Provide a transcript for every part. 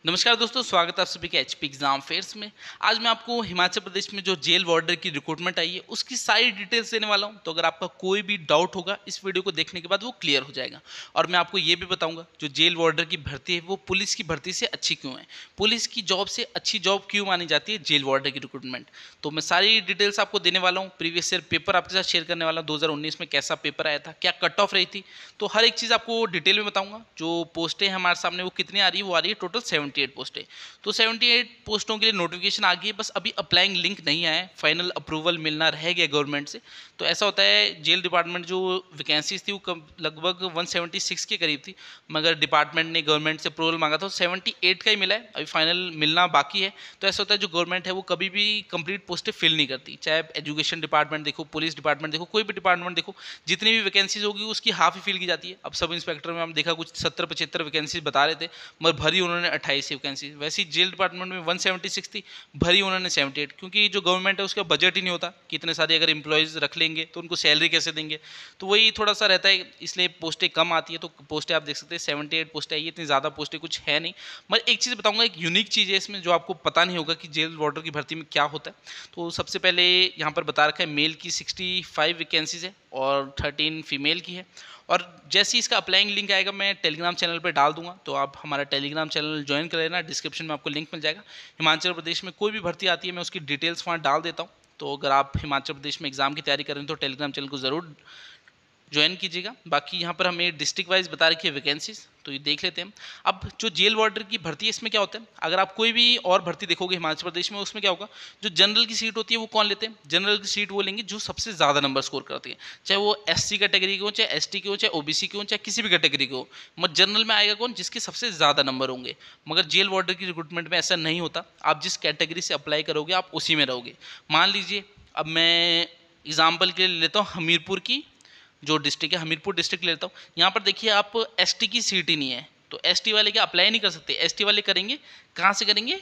नमस्कार दोस्तों, स्वागत है आप सभी के एचपी एग्जाम फेयर्स में। आज मैं आपको हिमाचल प्रदेश में जो जेल वार्डर की रिक्रूटमेंट आई है उसकी सारी डिटेल्स देने वाला हूं। तो अगर आपका कोई भी डाउट होगा इस वीडियो को देखने के बाद वो क्लियर हो जाएगा। और मैं आपको ये भी बताऊंगा जो जेल वार्डर की भर्ती है वो पुलिस की भर्ती से अच्छी क्यों है, पुलिस की जॉब से अच्छी जॉब क्यों मानी जाती है जेल वार्डर की रिक्रूटमेंट। तो मैं सारी डिटेल्स आपको देने वाला हूँ। प्रीवियस ईयर पेपर आपके साथ शेयर करने वाला हूँ, 2019 में कैसा पेपर आया था, क्या कट ऑफ रही थी, तो हर एक चीज़ आपको डिटेल में बताऊंगा। जो पोस्टें हैं हमारे सामने वो कितनी आ रही है, वो आ रही है टोटल 78 पोस्टें। तो 78 पोस्टों के लिए नोटिफिकेशन आ गई है, बस अभी अप्लाइंग लिंक नहीं आया है, फाइनल अप्रूवल मिलना रह गया गवर्नमेंट से। तो ऐसा होता है, जेल डिपार्टमेंट जो वैकेंसीज थी वो लगभग 176 के करीब थी, मगर डिपार्टमेंट ने गवर्नमेंट से अप्रूवल मांगा था, 78 का ही मिला है, अभी फाइनल मिलना बाकी है। तो ऐसा होता है जो गवर्नमेंट है वो कभी भी कंप्लीट पोस्टें फिल नहीं करती, चाहे एजुकेशन डिपार्टमेंट देखो, पुलिस डिपार्टमेंट देखो, कोई भी डिपार्टमेंट देखो, जितनी भी वैकेंसीज होगी उसकी हाफ ही फिल की जाती है। अब सब इंस्पेक्टर में हम देखा कुछ 70-75 वैकेंसीज बता रहे थे, मगर भरी उन्होंने 28 वैकेंसी। वैसे जेल डिपार्टमेंट में 176 थी, भरी उन्होंने 78, क्योंकि जो गवर्नमेंट है उसका बजट ही नहीं होता कि इतने सारे अगर एम्प्लॉयज़ रख लेंगे तो उनको सैलरी कैसे देंगे। तो वही थोड़ा सा रहता है, इसलिए पोस्टें कम आती है। तो पोस्टें आप देख सकते हैं 78 पोस्टें आई है, इतनी ज़्यादा पोस्टें कुछ है नहीं। मैं एक चीज़ बताऊंगा, एक यूनिक चीज़ है इसमें जो आपको पता नहीं होगा कि जेल वार्डर की भर्ती में क्या होता है। तो सबसे पहले यहाँ पर बता रखा है मेल की 65 वैकेंसीज है और 13 फीमेल की है। और जैसे ही इसका अप्लाइंग लिंक आएगा मैं टेलीग्राम चैनल पर डाल दूंगा, तो आप हमारा टेलीग्राम चैनल ज्वाइन कर लेना, डिस्क्रिप्शन में आपको लिंक मिल जाएगा। हिमाचल प्रदेश में कोई भी भर्ती आती है मैं उसकी डिटेल्स वहाँ डाल देता हूँ। तो अगर आप हिमाचल प्रदेश में एग्जाम की तैयारी कर रहे हैं तो टेलीग्राम चैनल को ज़रूर ज्वाइन कीजिएगा। बाकी यहाँ पर हमें डिस्ट्रिक्ट वाइज बता रखी है वैकेंसीज, तो ये देख लेते हैं। अब जो जेल वार्डर की भर्ती है इसमें क्या होता है, अगर आप कोई भी और भर्ती देखोगे हिमाचल प्रदेश में, उसमें क्या होगा, जो जनरल की सीट होती है वो कौन लेते हैं, जनरल की सीट वो लेंगे जो सबसे ज़्यादा नंबर स्कोर करती है, चाहे वो एससी कैटेगरी के हो, चाहे एसटी के हो, चाहे ओबीसी के हो, चाहे किसी भी कैटेगरी के हो। मगर जनरल में आएगा कौन, जिसके सबसे ज़्यादा नंबर होंगे। मगर जेल वार्डर की रिक्रूटमेंट में ऐसा नहीं होता, आप जिस कैटेगरी से अप्लाई करोगे आप उसी में रहोगे। मान लीजिए अब मैं एग्जाम्पल के लिए लेता हूँ हमीरपुर की जो डिस्ट्रिक्ट है, हमीरपुर डिस्ट्रिक्ट लेता हूँ। यहाँ पर देखिए आप एसटी की सीट ही नहीं है, तो एसटी वाले क्या अप्लाई नहीं कर सकते। एसटी वाले करेंगे कहाँ से करेंगे,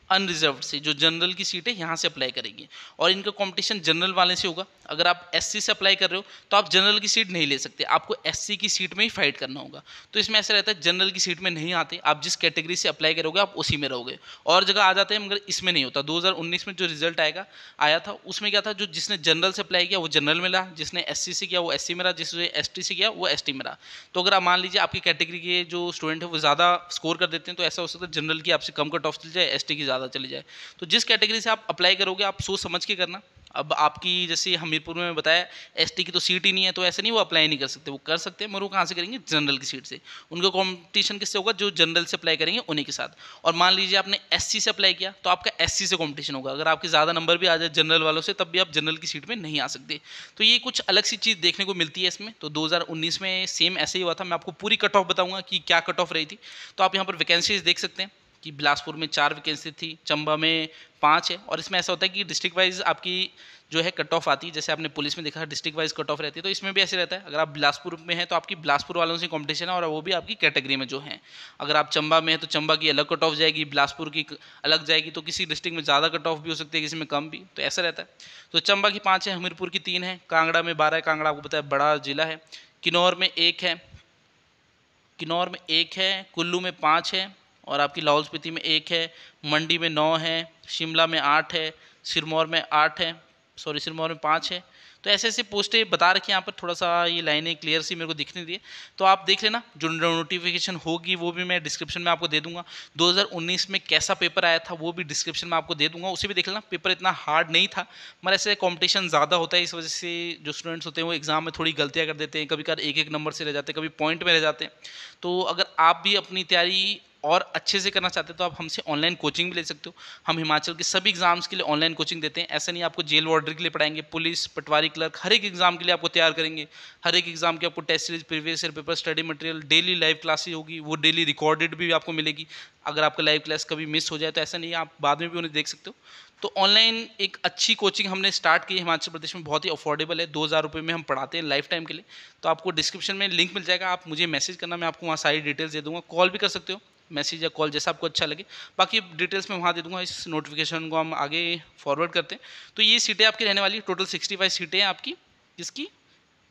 अनरिजर्व्ड से, जो जनरल की सीट है यहाँ से अप्लाई करेंगे। और इनका कंपटीशन जनरल वाले से होगा। अगर आप एससी से अप्लाई कर रहे हो तो आप जनरल की सीट नहीं ले सकते, आपको एससी की सीट में ही फाइट करना होगा। तो इसमें ऐसा रहता है जनरल की सीट में नहीं आते, आप जिस कैटेगरी से अप्लाई करोगे आप उसी में रहोगे। और जगह आ जाते हैं मगर इसमें नहीं होता। 2019 में जो रिजल्ट आया था उसमें क्या था, जो जिसने जनरल से अप्लाई किया वो जनरल में रहा, जिसने एससी से किया वो एससी में रहा, जिसने एसटी से किया वो एसटी में रहा। तो अगर आप मान लीजिए आपकी कैटेगरी के जो स्टूडेंट है वो ज़्यादा स्कोर कर देते हैं तो ऐसा हो सकता है जनरल की आपसे कम कट ऑफ चली जाए, एसटी की ज़्यादा चली जाए। तो जिस कैटेगरी से आप अप्लाई करोगे आप सोच समझ के करना। अब आपकी जैसे हमीरपुर में बताया एसटी की तो सीट ही नहीं है, तो ऐसे नहीं वो अप्लाई नहीं कर सकते, वो कर सकते हैं मगर वो कहाँ से करेंगे, जनरल की सीट से। उनका कंपटीशन किससे होगा, जो जनरल से अप्लाई करेंगे उन्हीं के साथ। और मान लीजिए आपने एससी से अप्लाई किया तो आपका एससी से कंपटीशन होगा, अगर आपके ज़्यादा नंबर भी आ जाए जनरल वालों से तब भी आप जनरल की सीट में नहीं आ सकते। तो ये कुछ अलग सी चीज़ देखने को मिलती है इसमें। तो 2019 में सेम ऐसे ही हुआ था। मैं आपको पूरी कट ऑफ बताऊंगा कि क्या कट ऑफ रही थी। तो आप यहाँ पर वैकेंसीज देख सकते हैं कि बिलासपुर में 4 वैकेंसी थी, चंबा में 5 है। और इसमें ऐसा होता है कि डिस्ट्रिक्ट वाइज आपकी जो है कट ऑफ आती है, जैसे आपने पुलिस में देखा डिस्ट्रिक्ट वाइज कट ऑफ रहती है, तो इसमें भी ऐसे रहता है। अगर आप बिलासपुर में हैं तो आपकी बिलासपुर वालों से कंपटीशन है और वो भी आपकी कैटेगरी में जो है। अगर आप चंबा में है तो चंबा की अलग कट ऑफ जाएगी, बिलासपुर की अलग जाएगी। तो किसी डिस्ट्रिक्ट में ज़्यादा कट ऑफ भी हो सकती है, किसी में कम भी, तो ऐसा रहता है। तो चंबा की 5 है, हमीरपुर की 3 है, कांगड़ा में 12 है, कांगड़ा आपको पता है बड़ा जिला है, किन्नौर में 1 है, कुल्लू में 5 है, और आपकी लाहौल स्पीति में 1 है, मंडी में 9 है, शिमला में 8 है, सिरमौर में 8 है, सिरमौर में 5 है। तो ऐसे ऐसे पोस्टें बता रखी हैं यहाँ पर, थोड़ा सा ये लाइनें क्लियर सी मेरे को दिखने दी है, तो आप देख लेना। जो नोटिफिकेशन होगी वो भी मैं डिस्क्रिप्शन में आपको दे दूंगा। 2019 में कैसा पेपर आया था वो भी डिस्क्रिप्शन में आपको दे दूंगा, उसे भी देख लेना। पेपर इतना हार्ड नहीं था, मगर ऐसे कंपटीशन ज़्यादा होता है, इस वजह से जो स्टूडेंट्स होते हैं वो एग्जाम में थोड़ी गलतियाँ कर देते हैं, कभी कभार एक एक नंबर से रह जाते हैं, कभी पॉइंट में रह जाते हैं। तो अगर आप भी अपनी तैयारी और अच्छे से करना चाहते हो तो आप हमसे ऑनलाइन कोचिंग भी ले सकते हो। हम हिमाचल के सभी एग्जाम्स के लिए ऑनलाइन कोचिंग देते हैं। ऐसा नहीं आपको जेल वार्डर के लिए पढ़ाएंगे, पुलिस, पटवारी, क्लर्क, हर एक एग्जाम के लिए आपको तैयार करेंगे। हर एक एग्जाम के आपको test series, previous year paper, study material, daily live classes होगी, वो डेली रिकॉर्डेड भी आपको मिलेगी। अगर आपका लाइव क्लास कभी मिस हो जाए तो ऐसा नहीं है, आप बाद में भी उन्हें देख सकते हो। तो ऑनलाइन एक अच्छी कोचिंग हमने स्टार्ट की है हिमाचल प्रदेश में, बहुत ही अफोर्डेबल है, 2000 रुपये में हम पढ़ाते हैं लाइफ टाइम के लिए। तो आपको डिस्क्रिप्शन में लिंक मिल जाएगा, आप मुझे मैसेज करना, मैं आपको वहाँ सारी डिटेल्स दे दूँगा। कॉल भी कर सकते हो, मैसेज या कॉल जैसा आपको अच्छा लगे, बाकी डिटेल्स मैं वहाँ दे दूंगा। इस नोटिफिकेशन को हम आगे फॉरवर्ड करते हैं। तो ये सीटें आपकी रहने वाली, टोटल 65 सीटें हैं आपकी, जिसकी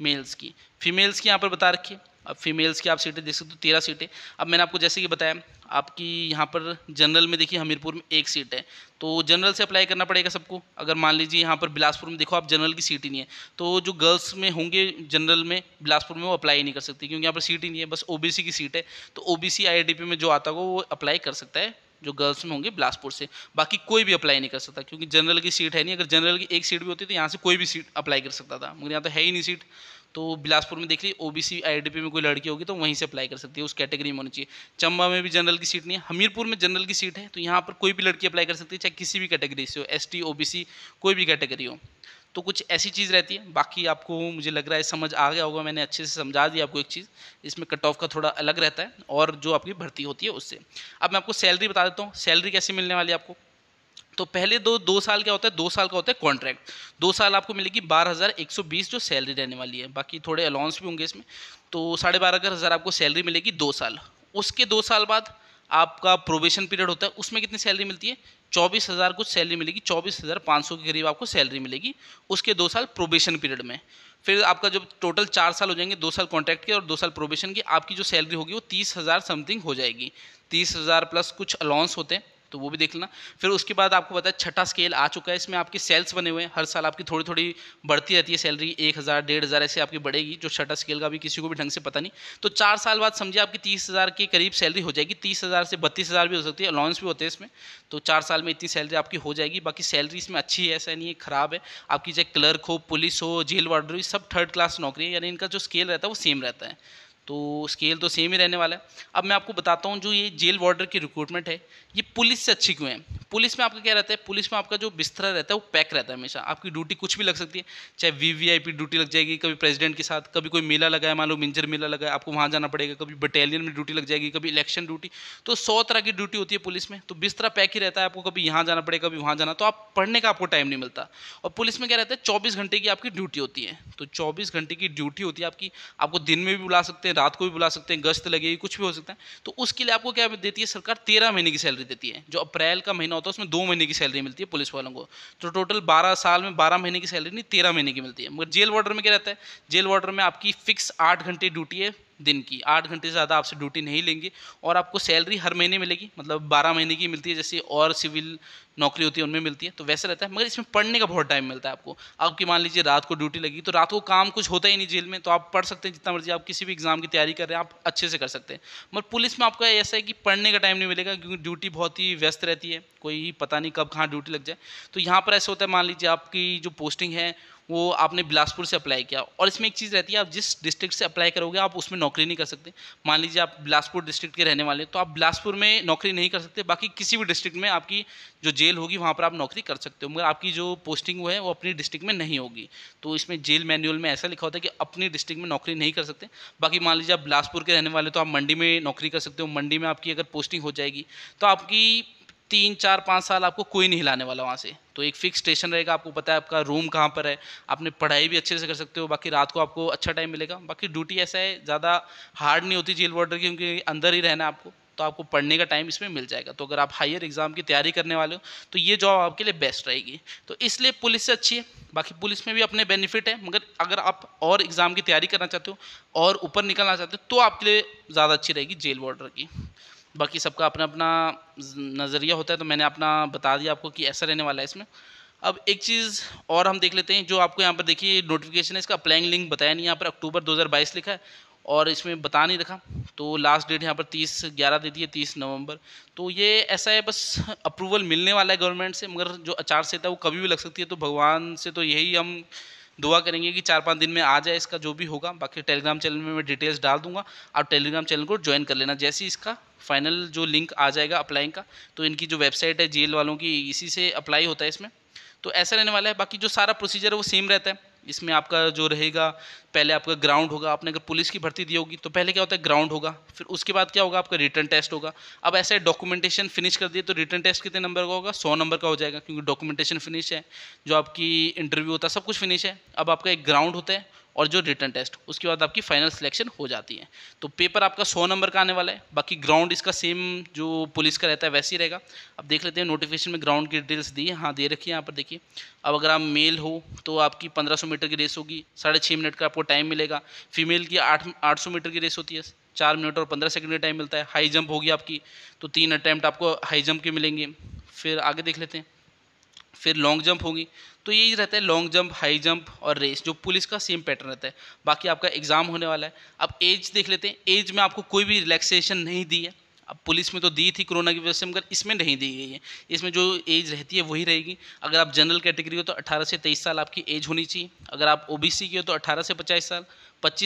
मेल्स की। फीमेल्स की यहाँ पर बता रखी है। अब फीमेल्स की आप सीटें देख सकते हो 13 सीटें। अब मैंने आपको जैसे कि बताया आपकी यहाँ पर जनरल में देखिए हमीरपुर में 1 सीट है, तो जनरल से अप्लाई करना पड़ेगा सबको। अगर मान लीजिए यहाँ पर बिलासपुर में देखो आप जनरल की सीट ही नहीं है, तो जो गर्ल्स में होंगे जनरल में बिलासपुर में वो अप्लाई नहीं कर सकती क्योंकि यहाँ पर सीट ही नहीं है, बस ओबीसी की सीट है। तो ओबीसी आईआरडीपी में जो आता होगा वो अप्लाई कर सकता है जो गर्ल्स में होंगे बिलासपुर से, बाकी कोई भी अप्लाई नहीं कर सकता क्योंकि जनरल की सीट है नहीं। अगर जनरल की 1 सीट भी होती तो यहाँ से कोई भी सीट अप्लाई कर सकता था, मगर यहाँ तो है ही नहीं सीट। तो बिलासपुर में देख लीजिए ओबीसी आईआरडीपी में कोई लड़की होगी तो वहीं से अप्लाई कर सकती है, उस कैटेगरी में होनी चाहिए। चंबा में भी जनरल की सीट नहीं है, हमीरपुर में जनरल की सीट है, तो यहाँ पर कोई भी लड़की अप्लाई कर सकती है, चाहे किसी भी कैटेगरी से हो, एसटी ओबीसी कोई भी कैटेगरी हो। तो कुछ ऐसी चीज़ रहती है। बाकी आपको मुझे लग रहा है समझ आ गया होगा, मैंने अच्छे से समझा दिया आपको एक चीज़। इसमें कट ऑफ का थोड़ा अलग रहता है और जो आपकी भर्ती होती है उससे। अब मैं आपको सैलरी बता देता हूँ, सैलरी कैसे मिलने वाली है आपको। तो पहले दो साल क्या होता है, 2 साल का होता है कॉन्ट्रैक्ट। 2 साल आपको मिलेगी 12,120 जो सैलरी रहने वाली है, बाकी थोड़े अलाउंस भी होंगे इसमें। तो 12,500 आपको सैलरी मिलेगी 2 साल। उसके 2 साल बाद आपका प्रोबेशन पीरियड होता है, उसमें कितनी सैलरी मिलती है, 24,000 कुछ सैलरी मिलेगी, 24,500 के करीब आपको सैलरी मिलेगी उसके 2 साल प्रोबेशन पीरियड में। फिर आपका जब टोटल 4 साल हो जाएंगे, 2 साल कॉन्ट्रैक्ट के और 2 साल प्रोबेशन की, आपकी जो सैलरी होगी वो 30,000 समथिंग हो जाएगी। 30,000 प्लस कुछ अलाउंस होते हैं तो वो भी देख लेना। फिर उसके बाद आपको पता है छठा स्केल आ चुका है, इसमें आपके सेल्स बने हुए हैं, हर साल आपकी थोड़ी थोड़ी बढ़ती रहती है सैलरी, 1,000 1,500 ऐसे आपकी बढ़ेगी, जो छठा स्केल का भी किसी को भी ढंग से पता नहीं। तो 4 साल बाद समझिए आपकी 30,000 के करीब सैलरी हो जाएगी, 30,000 से 32,000 भी हो सकती है, अलाउंस भी होते हैं इसमें। तो 4 साल में इतनी सैलरी आपकी हो जाएगी। बाकी सैलरी इसमें अच्छी है, ऐसा नहीं है ख़राब है। आपकी चाहे क्लर्क हो, पुलिस हो, जेल वार्डर हो, सब 3rd क्लास नौकरी है, यानी इनका जो स्केल रहता है वो सेम रहता है। तो स्केल तो सेम ही रहने वाला है। अब मैं आपको बताता हूँ जो ये जेल वार्डर की रिक्रूटमेंट है ये पुलिस से अच्छी क्यों है। पुलिस में आपका क्या रहता है, पुलिस में आपका जो बिस्तरा रहता है वो पैक रहता है हमेशा, आपकी ड्यूटी कुछ भी लग सकती है, चाहे वीवीआईपी ड्यूटी लग जाएगी कभी प्रेसिडेंट के साथ, कभी कोई मेला लगा है, मान लो मिंजर मेला लगा है, आपको वहाँ जाना पड़ेगा, कभी बटालियन में ड्यूटी लग जाएगी, कभी इलेक्शन ड्यूटी। तो 100 तरह की ड्यूटी होती है पुलिस में, तो बिस्तरा पैक ही रहता है, आपको कभी यहाँ जाना पड़ेगा, कभी वहाँ जाना, तो आप पढ़ने का आपको टाइम नहीं मिलता। और पुलिस में क्या रहता है 24 घंटे की आपकी ड्यूटी होती है, तो 24 घंटे की ड्यूटी होती है आपकी, आपको दिन में भी बुला सकते हैं, रात को भी बुला सकते हैं, गश्त लगेगी, कुछ भी हो सकता है। तो उसके लिए आपको क्या देती है सरकार, 13 महीने की सैलरी देती है। जो अप्रैल का महीना होता है उसमें 2 महीने की सैलरी मिलती है पुलिस वालों को, तो टोटल 12 साल में 12 महीने की सैलरी नहीं 13 महीने की मिलती है। मगर जेल वार्डर में क्या रहता है, जेल वार्डर में आपकी फिक्स 8 घंटे ड्यूटी है दिन की, 8 घंटे से ज़्यादा आपसे ड्यूटी नहीं लेंगे और आपको सैलरी हर महीने मिलेगी, मतलब 12 महीने की मिलती है जैसे और सिविल नौकरी होती है उनमें मिलती है, तो वैसे रहता है। मगर इसमें पढ़ने का बहुत टाइम मिलता है आपको। आपकी मान लीजिए रात को ड्यूटी लगी तो रात को काम कुछ होता ही नहीं जेल में, तो आप पढ़ सकते हैं जितना मर्जी, आप किसी भी एग्जाम की तैयारी कर रहे हैं आप अच्छे से कर सकते हैं। मगर पुलिस में आपको ऐसा है कि पढ़ने का टाइम नहीं मिलेगा क्योंकि ड्यूटी बहुत ही व्यस्त रहती है, कोई पता नहीं कब कहाँ ड्यूटी लग जाए। तो यहाँ पर ऐसा होता है, मान लीजिए आपकी जो पोस्टिंग है वो आपने बिलासपुर से अप्लाई किया, और इसमें एक चीज़ रहती है, आप जिस डिस्ट्रिक्ट से अप्लाई करोगे आप उसमें नौकरी नहीं कर सकते। मान लीजिए आप बिलासपुर डिस्ट्रिक्ट के रहने वाले तो आप बिलासपुर में नौकरी नहीं कर सकते, बाकी किसी भी डिस्ट्रिक्ट में आपकी जो जेल होगी वहाँ पर आप नौकरी कर सकते हो, मगर आपकी जो पोस्टिंग है वो अपनी डिस्ट्रिक्ट में नहीं होगी। तो इसमें जेल मैनुअल में ऐसा लिखा होता है कि अपनी डिस्ट्रिक्ट में नौकरी नहीं कर सकते। बाकी मान लीजिए आप बिलासपुर के रहने वाले तो आप मंडी में नौकरी कर सकते हो, मंडी में आपकी अगर पोस्टिंग हो जाएगी तो आपकी 3 4 5 साल आपको कोई नहीं हिलाने वाला वहाँ से, तो एक फिक्स स्टेशन रहेगा, आपको पता है आपका रूम कहाँ पर है, आपने पढ़ाई भी अच्छे से कर सकते हो, बाकी रात को आपको अच्छा टाइम मिलेगा। बाकी ड्यूटी ऐसा है ज़्यादा हार्ड नहीं होती जेल वार्डर की, क्योंकि अंदर ही रहना आपको, तो आपको पढ़ने का टाइम इसमें मिल जाएगा। तो अगर आप हायर एग्जाम की तैयारी करने वाले हो तो ये जॉब आपके लिए बेस्ट रहेगी, तो इसलिए पुलिस से अच्छी है। बाकी पुलिस में भी अपने बेनिफिट है, मगर अगर आप और एग्ज़ाम की तैयारी करना चाहते हो और ऊपर निकलना चाहते हो तो आपके लिए ज़्यादा अच्छी रहेगी जेल वार्डर की। बाकी सबका अपना अपना नज़रिया होता है, तो मैंने अपना बता दिया आपको कि ऐसा रहने वाला है इसमें। अब एक चीज़ और हम देख लेते हैं, जो आपको यहाँ पर देखिए नोटिफिकेशन है, इसका अप्लाइंग लिंक बताया नहीं, यहाँ पर अक्टूबर 2022 लिखा है और इसमें बता नहीं रखा, तो लास्ट डेट यहाँ पर 30/11 दे दी है, 30 नवंबर। तो ये ऐसा है, बस अप्रूवल मिलने वाला है गवर्नमेंट से, मगर जो आचार संहिता है वो कभी भी लग सकती है, तो भगवान से तो यही हम दुआ करेंगे कि 4-5 दिन में आ जाए इसका जो भी होगा। बाकी टेलीग्राम चैनल में मैं डिटेल्स डाल दूंगा, आप टेलीग्राम चैनल को ज्वाइन कर लेना। जैसे ही इसका फाइनल जो लिंक आ जाएगा अप्लाइंग का, तो इनकी जो वेबसाइट है जेल वालों की, इसी से अप्लाई होता है इसमें, तो ऐसा रहने वाला है। बाकी जो सारा प्रोसीजर है वो सेम रहता है। इसमें आपका जो रहेगा, पहले आपका ग्राउंड होगा, आपने अगर पुलिस की भर्ती दी होगी तो पहले क्या होता है ग्राउंड होगा, फिर उसके बाद क्या होगा आपका रिटर्न टेस्ट होगा। अब ऐसे डॉक्यूमेंटेशन फिनिश कर दिए तो रिटर्न टेस्ट कितने नंबर का होगा, 100 नंबर का हो जाएगा, क्योंकि डॉक्यूमेंटेशन फिनिश है, जो आपकी इंटरव्यू होता है सब कुछ फिनिश है। अब आपका एक ग्राउंड होता है और जो रिटन टेस्ट, उसके बाद आपकी फाइनल सिलेक्शन हो जाती है। तो पेपर आपका 100 नंबर का आने वाला है। बाकी ग्राउंड इसका सेम जो पुलिस का रहता है वैसे ही रहेगा। अब देख लेते हैं नोटिफिकेशन में ग्राउंड की डिटेल्स दी है, हाँ दे रखी है यहाँ पर देखिए। अब अगर आप मेल हो तो आपकी 1500 मीटर की रेस होगी, 6.5 मिनट का आपको टाइम मिलेगा। फीमेल की 800 मीटर की रेस होती है, 4 मिनट और 15 सेकंड का टाइम मिलता है। हाई जंप होगी आपकी, तो 3 अटैम्प्ट आपको हाई जंप के मिलेंगे। फिर आगे देख लेते हैं, फिर लॉन्ग जंप होगी। तो यही रहता है लॉन्ग जंप, हाई जंप और रेस, जो पुलिस का सेम पैटर्न रहता है। बाकी आपका एग्जाम होने वाला है। अब एज देख लेते हैं, एज में आपको कोई भी रिलैक्सेशन नहीं दी है। अब पुलिस में तो दी थी कोरोना की वजह से, मगर इसमें नहीं दी गई है। इसमें जो एज रहती है वही रहेगी। अगर आप जनरल कैटेगरी हो तो 18 से 23 साल आपकी एज होनी चाहिए। अगर आप ओबीसी की हो तो 18 से 25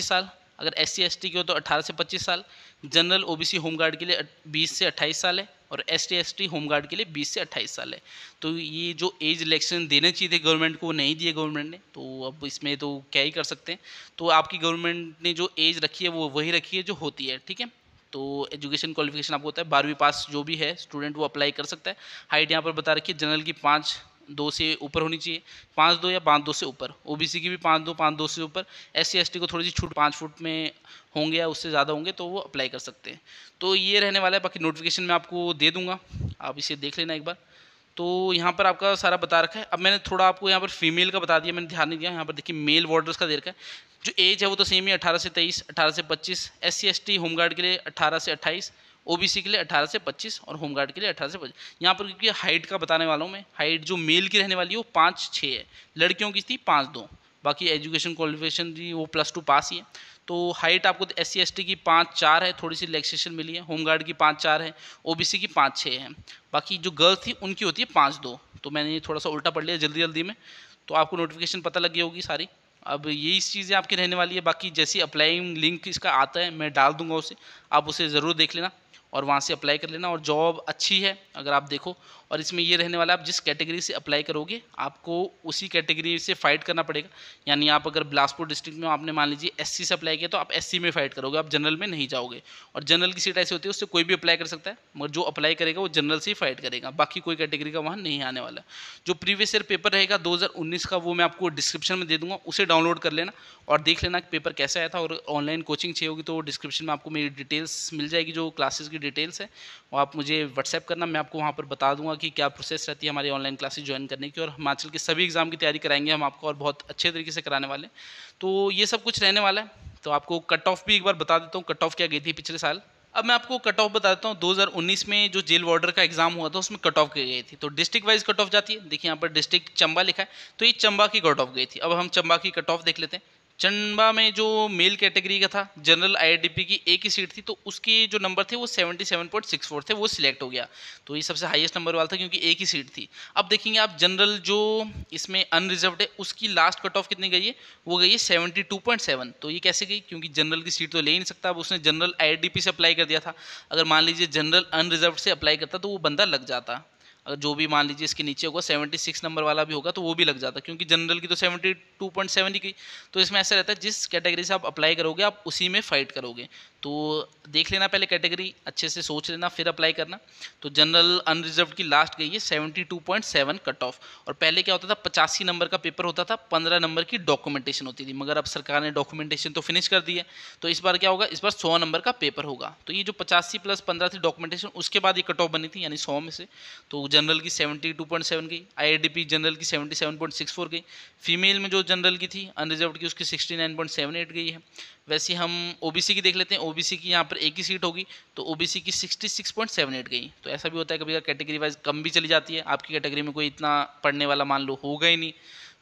साल। अगर SC ST की हो तो 18 से 25 साल। जनरल OBC होमगार्ड के लिए 20 से 28 साल है, और ST ST होमगार्ड के लिए 20 से 28 साल है। तो ये जो एज रिलैक्सेशन देने चाहिए थे गवर्नमेंट को, नहीं दिए गवर्नमेंट ने, तो अब इसमें तो क्या ही कर सकते हैं। तो आपकी गवर्नमेंट ने जो एज रखी है वो वही रखी है जो होती है, ठीक है। तो एजुकेशन क्वालिफिकेशन आपको होता है 12वीं पास जो भी है स्टूडेंट वो अप्लाई कर सकता है। हाइट यहाँ पर बता रखी है, जनरल की 5'2" से ऊपर होनी चाहिए, 5'2" या 5'2" से ऊपर। OBC की भी 5'2" से ऊपर। SC ST को थोड़ी सी छूट, 5 फुट में होंगे या उससे ज़्यादा होंगे तो वो अप्लाई कर सकते हैं। तो ये रहने वाला है। बाकी नोटिफिकेशन मैं आपको दे दूंगा, आप इसे देख लेना एक बार। तो यहाँ पर आपका सारा बता रखा है। अब मैंने थोड़ा आपको यहाँ पर फीमेल का बता दिया, मैंने ध्यान नहीं दिया। यहाँ पर देखिए मेल वार्डर्स का दे रखा है। जो एज है वो तो सेम ही 18 से 23, 18 से 25। SC ST होमगार्ड के लिए 18 से 28, OBC के लिए 18 से 25 और होमगार्ड के लिए 18 से 25। यहाँ पर क्योंकि हाइट का बताने वाला हूँ मैं, हाइट जो मेल की रहने वाली है वो 5'6" है, लड़कियों की थी 5'2". बाकी एजुकेशन क्वालिफिकेशन भी वो +2 पास ही है। तो हाइट आपको SC ST की 5'4" है, थोड़ी सी रिलैक्सेशन मिली है। होमगार्ड की 5'4" है, OBC की 5'6" है। बाकी जो गर्ल्स थी उनकी होती है 5'2". तो मैंने थोड़ा सा उल्टा पढ़ लिया जल्दी जल्दी में, तो आपको नोटिफिकेशन पता लग गई होगी सारी। अब यही चीज़ें आपकी रहने वाली है। बाकी जैसी अप्लाइंग लिंक इसका आता है मैं डाल दूंगा उसे, आप उसे ज़रूर देख लेना और वहाँ से अप्लाई कर लेना। और जॉब अच्छी है अगर आप देखो। और इसमें ये रहने वाला है, आप जिस कैटेगरी से अप्लाई करोगे आपको उसी कैटेगरी से फाइट करना पड़ेगा। यानी आप अगर बिलासपुर डिस्ट्रिक्ट में आपने मान लीजिए SC से अप्लाई किया तो आप SC में फाइट करोगे, आप जनरल में नहीं जाओगे। और जनरल की सीट ऐसी होती है उससे कोई भी अप्लाई कर सकता है, मगर जो अप्लाई करेगा वो जनरल से ही फाइट करेगा, बाकी कोई कैटेगरी का वहाँ नहीं आने वाला। जो प्रीवियस ईयर पेपर रहेगा 2019 का वो मैं आपको डिस्क्रिप्शन में दे दूँगा, उसे डाउनलोड कर लेना और देख लेना कि पेपर कैसा आया था। और ऑनलाइन कोचिंग चाहिए होगी तो डिस्क्रिप्शन में आपको मेरी डिटेल्स मिल जाएगी, जो क्लासेस की डिटेल्स है वो आप मुझे व्हाट्सएप करना, मैं आपको वहाँ पर बता दूंगा कि क्या प्रोसेस रहती है हमारी ऑनलाइन क्लासेस ज्वाइन करने की। और हिमाचल के सभी एग्जाम की तैयारी कराएंगे हम आपको, और बहुत अच्छे तरीके से कराने वाले। तो ये सब कुछ रहने वाला है। तो आपको कट ऑफ भी एक बार बता देता हूँ, कट ऑफ क्या गई थी पिछले साल। अब मैं आपको कट ऑफ बताता हूँ। 2019 में जो जेल वार्डर का एग्जाम हुआ था उसमें कट ऑफ गई थी। तो डिस्ट्रिक्ट वाइज कट ऑफ जाती है, देखिए यहाँ पर डिस्ट्रिक्ट चंबा लिखा है, तो ये चंबा की कट ऑफ गई थी। अब हम चंबा की कट ऑफ देख लेते हैं। चंबा में जो मेल कैटेगरी का था, जनरल IRDP की एक ही सीट थी, तो उसके जो नंबर थे वो 77.64 थे, वो सिलेक्ट हो गया। तो ये सबसे हाईएस्ट नंबर वाला था क्योंकि एक ही सीट थी। अब देखेंगे आप जनरल जो इसमें अनरिजर्व्ड है उसकी लास्ट कट ऑफ कितनी गई है, वो गई है 72.7। तो ये कैसे गई, क्योंकि जनरल की सीट तो ले ही नहीं सकता। अब उसने जनरल IRDP से अप्लाई कर दिया था, अगर मान लीजिए जनरल अनरिजर्व्ड से अप्लाई करता तो वो बंदा लग जाता। अगर जो भी मान लीजिए इसके नीचे होगा 76 नंबर वाला भी होगा तो वो भी लग जाता, क्योंकि जनरल की तो 72.7 ही गई। तो इसमें ऐसा रहता है जिस कैटेगरी से आप अप्लाई करोगे आप उसी में फाइट करोगे। तो देख लेना पहले कैटेगरी, अच्छे से सोच लेना फिर अप्लाई करना। तो जनरल अनरिजर्व की लास्ट गई है 72.7 कट ऑफ। और पहले क्या होता था, 85 नंबर का पेपर होता था, 15 नंबर की डॉक्यूमेंटेशन होती थी, मगर अब सरकार ने डॉक्यूमेंटेशन तो फिनिश कर दी है। तो इस बार क्या होगा, इस बार 100 नंबर का पेपर होगा। तो ये जो 85 + 15 थी डॉक्यूमेंटेशन, उसके बाद ये कट ऑफ बनी थी, यानी 100 में से। तो जनरल की 72.7 गई, IRDP जनरल की 77.64 गई, फीमेल में जो जनरल की थी अनरिजर्व की उसकी 69.78 गई है। वैसे हम OBC की देख लेते हैं। OBC की यहाँ पर एक ही सीट होगी, तो OBC की 66.78 गई। तो ऐसा भी होता है कभी कैटेगरी वाइज कम भी चली जाती है, आपकी कैटेगरी में कोई इतना पढ़ने वाला मान लो होगा ही नहीं,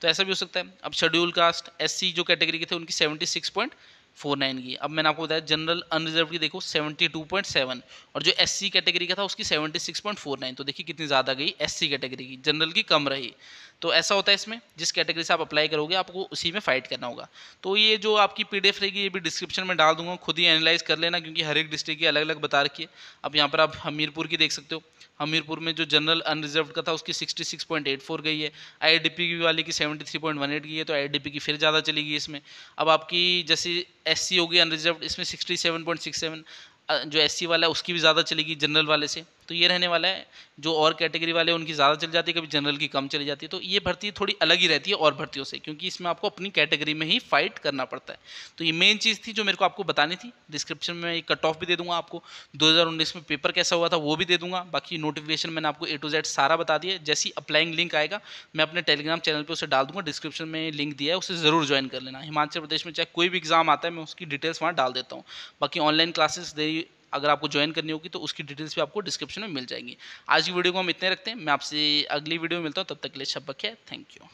तो ऐसा भी हो सकता है। अब शेड्यूल कास्ट SC जो कैटेगरी के थे उनकी 76.49 की। अब मैंने आपको बताया जनरल अनरिजर्व की देखो 72.7, और जो SC कैटेगरी का था उसकी 76.49। तो देखिए कितनी ज़्यादा गई SC कैटेगरी की, जनरल की कम रही। तो ऐसा होता है इसमें, जिस कैटेगरी से आप अप्लाई करोगे आपको उसी में फाइट करना होगा। तो ये जो आपकी PDF रहेगी ये भी डिस्क्रिप्शन में डाल दूंगा, खुद ही एनालाइज कर लेना, क्योंकि हर एक डिस्ट्रिक्ट की अलग अलग बता रखी है। अब यहाँ पर आप हमीरपुर की देख सकते हो, हमीरपुर में जो जनरल अनरिजर्व का था उसकी 66.84 गई है, IRDP वाले की 73.18 गई है, तो IRDP की फिर ज़्यादा चलेगी इसमें। अब आपकी जैसे SC होगी अनरिजर्व, इसमें 67.67, जो SC वाला है उसकी भी ज़्यादा चलेगी जनरल वाले से। तो तो ये रहने वाला है। जो और कैटेगरी वाले उनकी ज़्यादा चली जाती है, कभी जनरल की कम चली जाती है। तो ये भर्ती थोड़ी अलग ही रहती है और भर्तियों से, क्योंकि इसमें आपको अपनी कैटेगरी में ही फाइट करना पड़ता है। तो ये मेन चीज़ थी जो मेरे को आपको बतानी थी। डिस्क्रिप्शन में एक कट ऑफ भी दे दूंगा आपको, 2019 में पेपर कैसा हुआ था वो भी दे दूंगा। बाकी नोटिफिकेशन मैंने आपको A to Z सारा बता दिया। जैसी अप्लाइंग लिंक आएगा मैं अपने टेलीग्राम चैनल पर उसे डाल दूंगा। डिस्क्रिप्शन में लिंक दिया है, उसे ज़रूर ज्वाइन कर लेना। हिमाचल प्रदेश में चाहे कोई भी एग्जाम आता है मैं उसकी डिटेल्स वहाँ डाल देता हूँ। बाकी ऑनलाइन क्लासेस अगर आपको ज्वाइन करनी होगी तो उसकी डिटेल्स भी आपको डिस्क्रिप्शन में मिल जाएंगी। आज की वीडियो को हम इतने रखते हैं। मैं आपसे अगली वीडियो में मिलता हूँ, तब तक के लिए शब्बा खैर, थैंक यू।